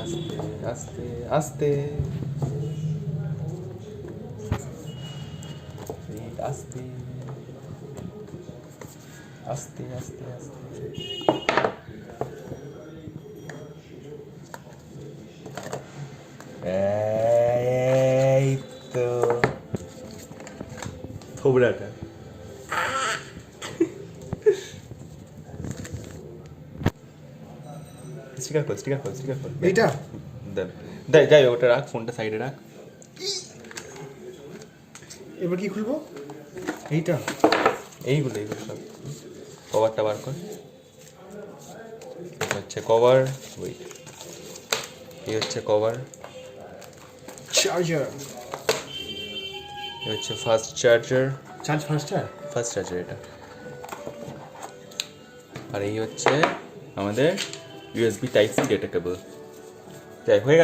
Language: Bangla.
আস্তে আস্তে আস্তে আস্তে আস্তে আস্তে আস্তে এই তো থোবড়াটা স্টিকার কর এইটা দেখ যাই ওটা রাখ, ফোনটা সাইডে রাখ। এবার কি খুলবো? এইটা এইগুলো সব কভারটা বার কর। হচ্ছে কভার, ওয়েট, এই হচ্ছে কভার, চার্জার, এই হচ্ছে ফাস্ট চার্জার, ফার্স্ট চার্জ এটা। আর এই হচ্ছে আমাদের USB type C data cable. যাই হয়ে গেছে।